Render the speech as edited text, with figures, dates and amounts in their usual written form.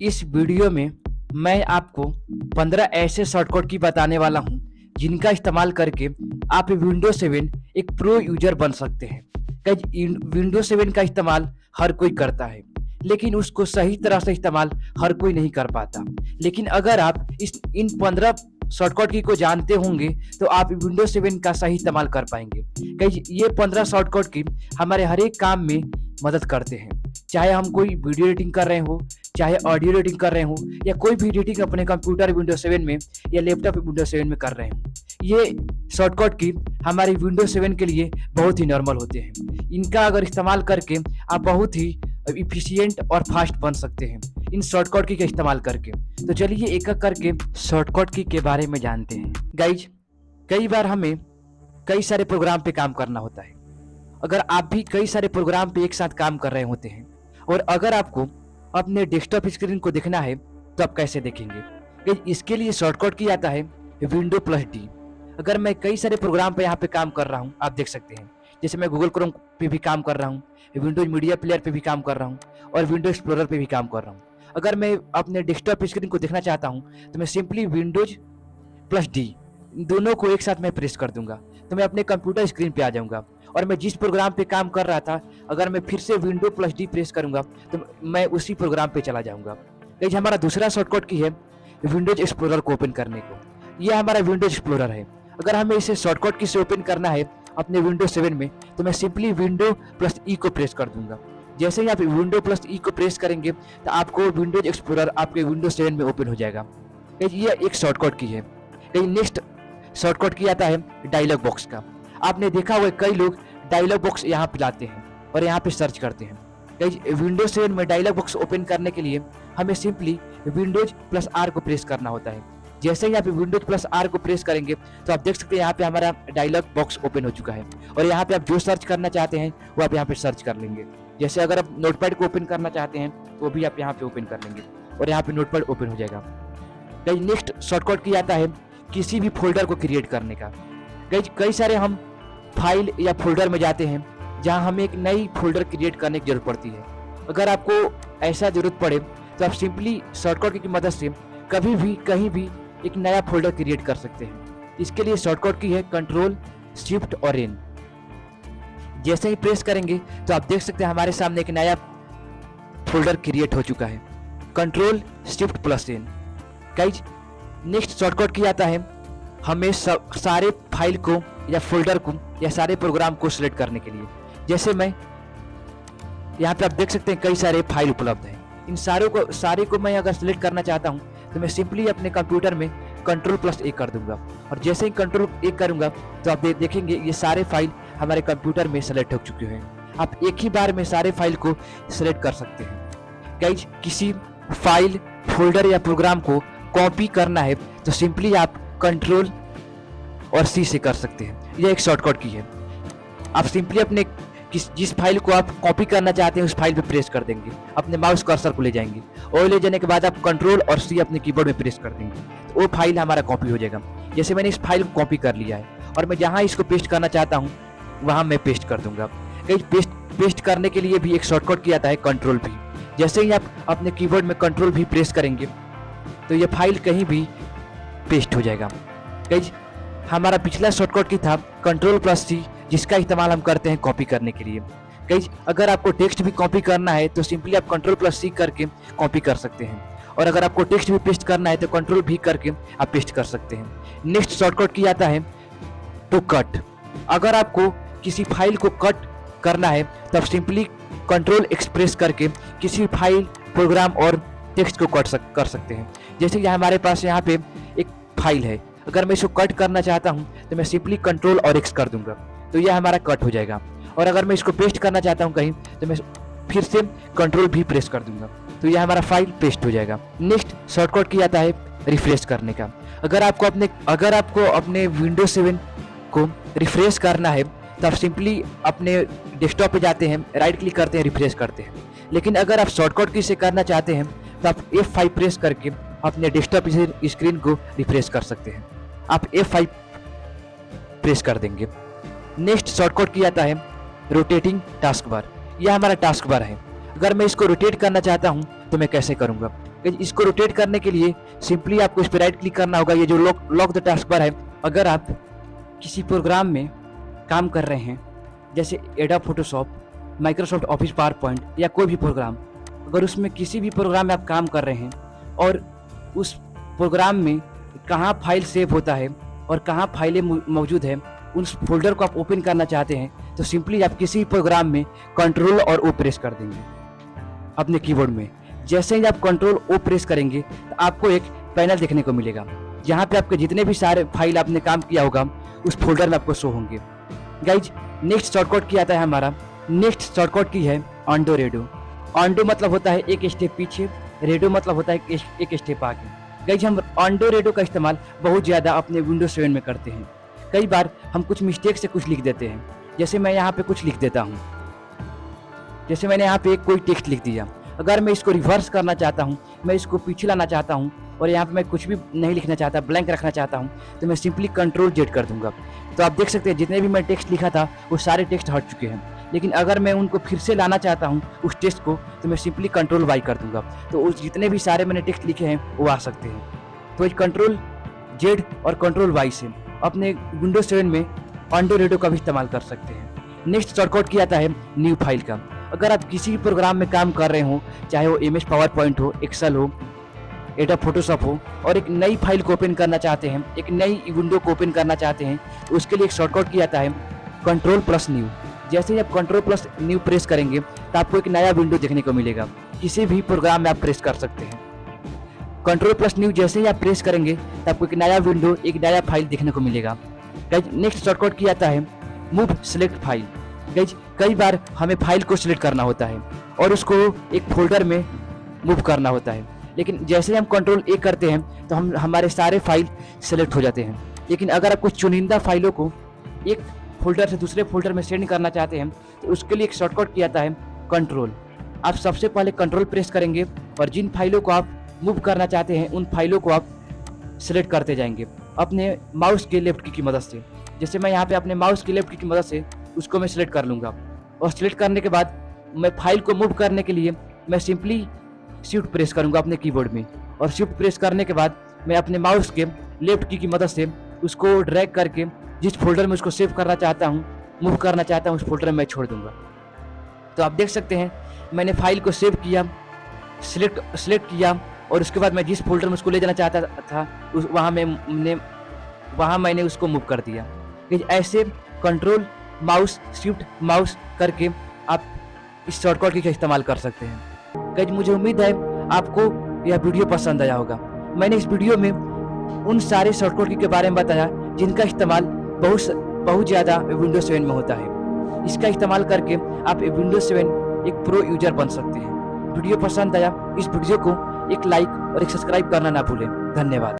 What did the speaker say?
इस वीडियो में मैं आपको 15 ऐसे शॉर्टकट की बताने वाला हूं जिनका इस्तेमाल करके आप विंडोज 7 एक प्रो यूजर बन सकते हैं। विंडोज 7 का इस्तेमाल हर कोई करता है, लेकिन उसको सही तरह से इस्तेमाल हर कोई नहीं कर पाता। लेकिन अगर आप इन 15 शॉर्टकट की को जानते होंगे तो आप विंडोज 7 का सही इस्तेमाल कर पाएंगे। ये 15 शॉर्टकट की हमारे हर एक काम में मदद करते हैं, चाहे हम कोई वीडियो एडिटिंग कर रहे हो, चाहे ऑडियो एडिटिंग कर रहे हो, या कोई भी एडिटिंग अपने कंप्यूटर विंडोज 7 में या लैपटॉप विंडोज 7 में कर रहे हो। ये शॉर्टकट की हमारी विंडोज 7 के लिए बहुत ही नॉर्मल होते हैं। इनका अगर इस्तेमाल करके आप बहुत ही इफिशियंट और फास्ट बन सकते हैं इन शॉर्टकट की का इस्तेमाल करके। तो चलिए एक एक करके शॉर्टकट की के बारे में जानते हैं। गाइज, कई बार हमें कई सारे प्रोग्राम पे काम करना होता है। अगर आप भी कई सारे प्रोग्राम पे एक साथ काम कर रहे होते हैं और अगर आपको अपने डेस्कटॉप स्क्रीन को देखना है तो आप कैसे देखेंगे? इसके लिए शॉर्टकट की आता है विंडो प्लस डी। अगर मैं कई सारे प्रोग्राम पे यहाँ पे काम कर रहा हूँ, आप देख सकते हैं, जैसे मैं गूगल क्रोम पे भी काम कर रहा हूँ, विंडोज मीडिया प्लेयर पे भी काम कर रहा हूँ और विंडोज एक्सप्लोरर पे भी काम कर रहा हूँ। अगर मैं अपने डेस्कटॉप स्क्रीन को देखना चाहता हूँ तो मैं सिंपली विंडोज प्लस डी दोनों को एक साथ मैं प्रेस कर दूंगा तो मैं अपने कंप्यूटर स्क्रीन पे आ जाऊंगा। और मैं जिस प्रोग्राम पे काम कर रहा था, अगर मैं फिर से विंडो प्लस डी प्रेस करूंगा तो मैं उसी प्रोग्राम पे चला जाऊंगा। गाइस, हमारा दूसरा शॉर्टकट की है विंडोज एक्सप्लोरर को ओपन करने को। यह हमारा विंडोज एक्सप्लोरर है। अगर हमें इसे शॉर्टकट की से ओपन करना है अपने विंडोज 7 में तो मैं सिंपली विंडो प्लस ई को प्रेस कर दूंगा। जैसे ही आप विंडो प्लस ई को प्रेस करेंगे तो आपको विंडोज एक्सप्लोरर आपके विंडोज 7 में ओपन हो जाएगा। ये एक शॉर्टकट की है। नेक्स्ट शॉर्टकट की आता है डायलॉग बॉक्स का। आपने देखा हुआ कई लोग डायलॉग बॉक्स यहाँ पे लाते हैं और यहाँ पे सर्च करते हैं। विंडोज 7 में डायलॉग बॉक्स ओपन करने के लिए हमें सिंपली विंडोज प्लस आर को प्रेस करना होता है। जैसे ही आप विंडोज प्लस आर को प्रेस करेंगे तो आप देख सकते हैं यहाँ पे हमारा डायलॉग बॉक्स ओपन हो चुका है और यहाँ पे आप जो सर्च करना चाहते हैं वो आप यहाँ पे सर्च कर लेंगे। जैसे अगर आप नोटपैड को ओपन करना चाहते हैं तो वो भी आप यहाँ पे ओपन कर लेंगे और यहाँ पे नोटपैड ओपन हो जाएगा। नेक्स्ट शॉर्टकट की आता है किसी भी फोल्डर को क्रिएट करने का। कई सारे हम फाइल या फोल्डर में जाते हैं जहां हमें एक नई फोल्डर क्रिएट करने की जरूरत पड़ती है। अगर आपको ऐसा जरूरत पड़े तो आप सिंपली शॉर्टकट की मदद से कभी भी कहीं भी एक नया फोल्डर क्रिएट कर सकते हैं। इसके लिए शॉर्टकट की है कंट्रोल शिफ्ट और एन। जैसे ही प्रेस करेंगे तो आप देख सकते हैं हमारे सामने एक नया फोल्डर क्रिएट हो चुका है, control shift plus N. Guys, next shortcut key आता है हमें सारे फाइल को या फोल्डर को या सारे प्रोग्राम को सिलेक्ट करने के लिए। जैसे मैं यहाँ पे आप देख सकते हैं कई सारे फाइल उपलब्ध हैं। इन सारे को मैं अगर सिलेक्ट करना चाहता हूँ तो मैं सिंपली अपने कंप्यूटर में कंट्रोल प्लस ए कर दूंगा और जैसे ही कंट्रोल ए करूंगा तो आप देखेंगे ये सारे फाइल हमारे कंप्यूटर में सिलेक्ट हो चुके हैं। आप एक ही बार में सारे फाइल को सिलेक्ट कर सकते हैं। गाइज, किसी फाइल, फोल्डर या प्रोग्राम को कॉपी करना है तो सिंपली आप कंट्रोल और सी से कर सकते हैं। यह एक शॉर्टकट की है। आप सिंपली अपने जिस फाइल को आप कॉपी करना चाहते हैं उस फाइल पे प्रेस कर देंगे, अपने माउस कर्सर को ले जाएंगे और ले जाने के बाद आप कंट्रोल और सी अपने कीबोर्ड में प्रेस कर देंगे तो वो फाइल हमारा कॉपी हो जाएगा। जैसे मैंने इस फाइल को कॉपी कर लिया है और मैं जहाँ इसको पेस्ट करना चाहता हूँ वहाँ मैं पेस्ट कर दूंगा। पेस्ट करने के लिए भी एक शॉर्टकट की आता है कंट्रोल भी। जैसे ही आप अपने कीबोर्ड में कंट्रोल भी प्रेस करेंगे तो ये फाइल कहीं भी पेस्ट हो जाएगा। गाइज, हमारा पिछला शॉर्टकट की था कंट्रोल प्लस सी, जिसका इस्तेमाल हम करते हैं कॉपी करने के लिए। गाइज, अगर आपको टेक्स्ट भी कॉपी करना है तो सिंपली आप कंट्रोल प्लस सी करके कॉपी कर सकते हैं और अगर आपको टेक्स्ट भी पेस्ट करना है तो कंट्रोल भी करके आप पेस्ट कर सकते हैं। नेक्स्ट शॉर्टकट की आता है टू कट। अगर आपको किसी फाइल को कट करना है तो आप सिंपली कंट्रोल एक्सप्रेस करके किसी फाइल, प्रोग्राम और टेक्स्ट को कर सकते हैं। जैसे कि हमारे पास यहाँ पे एक फाइल है, अगर मैं इसको कट करना चाहता हूँ तो मैं सिंपली कंट्रोल और एक्स कर दूंगा तो यह हमारा कट हो जाएगा। और अगर मैं इसको पेस्ट करना चाहता हूँ कहीं तो मैं फिर से कंट्रोल भी प्रेस कर दूंगा तो यह हमारा फाइल पेस्ट हो जाएगा। नेक्स्ट शॉर्टकट की आता है रिफ्रेश करने का। अगर आपको अपने विंडोज 7 को रिफ्रेश करना है तो आप सिंपली अपने डेस्कटॉप पे जाते हैं, राइट क्लिक करते हैं, रिफ्रेश करते हैं। लेकिन अगर आप शॉर्टकट की से करना चाहते हैं तो आप F5 प्रेस करके अपने डेस्कटॉप स्क्रीन को रिफ्रेश कर सकते हैं। आप F5 प्रेस कर देंगे। नेक्स्ट शॉर्टकट की आता है रोटेटिंग टास्क बार। यह हमारा टास्क बार है। अगर मैं इसको रोटेट करना चाहता हूं तो मैं कैसे करूंगा? गाइज इसको रोटेट करने के लिए सिंपली आपको इस पर राइट क्लिक करना होगा। ये जो लॉक द टास्क बार है, अगर आप किसी प्रोग्राम में काम कर रहे हैं जैसे adobe Photoshop, Microsoft office power point या कोई भी प्रोग्राम, अगर उसमें किसी भी प्रोग्राम में आप काम कर रहे हैं और उस प्रोग्राम में कहाँ फाइल सेव होता है और कहाँ फाइलें मौजूद है, उस फोल्डर को आप ओपन करना चाहते हैं, तो सिंपली आप किसी प्रोग्राम में कंट्रोल और ओ प्रेस कर देंगे अपने कीबोर्ड में। जैसे ही आप कंट्रोल ओ प्रेस करेंगे तो आपको एक पैनल देखने को मिलेगा, जहाँ पे आपके जितने भी सारे फाइल आपने काम किया होगा उस फोल्डर में आपको शो होंगे। गाइज नेक्स्ट शॉर्टकट की आता है हमारा, नेक्स्ट शॉर्टकट की है ऑनडो रेडो। ऑनडो मतलब होता है एक स्टेप पीछे, रेडो मतलब होता है एक स्टेप आगे। गाइज हम ऑनडो रेडो का इस्तेमाल बहुत ज़्यादा अपने विंडोज 7 में करते हैं। कई बार हम कुछ मिस्टेक से कुछ लिख देते हैं, जैसे मैं यहाँ पे कुछ लिख देता हूँ, जैसे मैंने यहाँ पे कोई टेक्स्ट लिख दिया, अगर मैं इसको रिवर्स करना चाहता हूँ, मैं इसको पीछे लाना चाहता हूँ और यहाँ पे मैं कुछ भी नहीं लिखना चाहता, ब्लैंक रखना चाहता हूँ, तो मैं सिंपली कंट्रोल जेड कर दूंगा। तो आप देख सकते हैं जितने भी मैं टेक्स्ट लिखा था वो सारे टेक्स्ट हट चुके हैं। लेकिन अगर मैं उनको फिर से लाना चाहता हूँ उस टेक्स्ट को, तो मैं सिंपली कंट्रोल वाई कर दूंगा, तो उस जितने भी सारे मैंने टेक्स्ट लिखे हैं वो आ सकते हैं। तो इस कंट्रोल जेड और कंट्रोल वाई से अपने विंडोज 7 में ऑनडो रेडो का भी इस्तेमाल कर सकते हैं। नेक्स्ट शॉर्टकट किया जाता है न्यू फाइल का। अगर आप किसी भी प्रोग्राम में काम कर रहे हो, चाहे वो MS पावर पॉइंट हो, एक्सेल हो, एडोब फोटोशॉप हो, और एक नई फाइल को ओपन करना चाहते हैं, एक नई विंडो को ओपन करना चाहते हैं, तो उसके लिए एक शॉर्टकट किया जाता है कंट्रोल प्लस न्यू। जैसे ही आप कंट्रोल प्लस न्यू प्रेस करेंगे तो आपको एक नया विंडो देखने को मिलेगा, किसी भी प्रोग्राम में आप प्रेस कर सकते हैं। कंट्रोल प्लस न्यू जैसे ही आप प्रेस करेंगे तो आपको एक नया विंडो, एक नया फाइल देखने को मिलेगा। गाइज नेक्स्ट शॉर्टकट किया जाता है मूव सेलेक्ट फाइल। गाइज कई बार हमें फाइल को सिलेक्ट करना होता है और उसको एक फोल्डर में मूव करना होता है, लेकिन जैसे हम कंट्रोल ए करते हैं तो हमारे सारे फाइल सेलेक्ट हो जाते हैं। लेकिन अगर आप कुछ चुनिंदा फाइलों को एक फोल्डर से दूसरे फोल्डर में सेंड करना चाहते हैं तो उसके लिए एक शॉर्टकट किया जाता है कंट्रोल। आप सबसे पहले कंट्रोल प्रेस करेंगे और जिन फाइलों को आप मूव करना चाहते हैं उन फाइलों को आप सिलेक्ट करते जाएंगे अपने माउस के लेफ्ट की मदद से। जैसे मैं यहाँ पे अपने माउस की लेफ्ट की मदद से उसको मैं सिलेक्ट कर लूँगा, और सिलेक्ट करने के बाद मैं फाइल को मूव करने के लिए मैं सिंपली शिफ्ट प्रेस करूँगा अपने कीबोर्ड में, और शिफ्ट प्रेस करने के बाद मैं अपने माउस के लेफ्ट की मदद से उसको ड्रैग करके जिस फोल्डर में उसको सेव करना चाहता हूँ, मूव करना चाहता हूँ, उस फोल्डर में मैं छोड़ दूँगा। तो आप देख सकते हैं मैंने फाइल को सेव किया, सिलेक्ट किया, और उसके बाद मैं जिस फोल्डर में उसको ले जाना चाहता था वहाँ मैंने उसको मूव कर दिया। ऐसे कंट्रोल माउस शिफ्ट माउस करके आप इस शॉर्टकट का इस्तेमाल कर सकते हैं। गाइस मुझे उम्मीद है आपको यह वीडियो पसंद आया होगा। मैंने इस वीडियो में उन सारे शॉर्टकट के बारे में बताया जिनका इस्तेमाल बहुत ज़्यादा विंडोज 7 में होता है। इसका इस्तेमाल करके आप विंडोज 7 एक प्रो यूजर बन सकते हैं। वीडियो पसंद आया इस वीडियो को एक लाइक और एक सब्सक्राइब करना ना भूलें। धन्यवाद।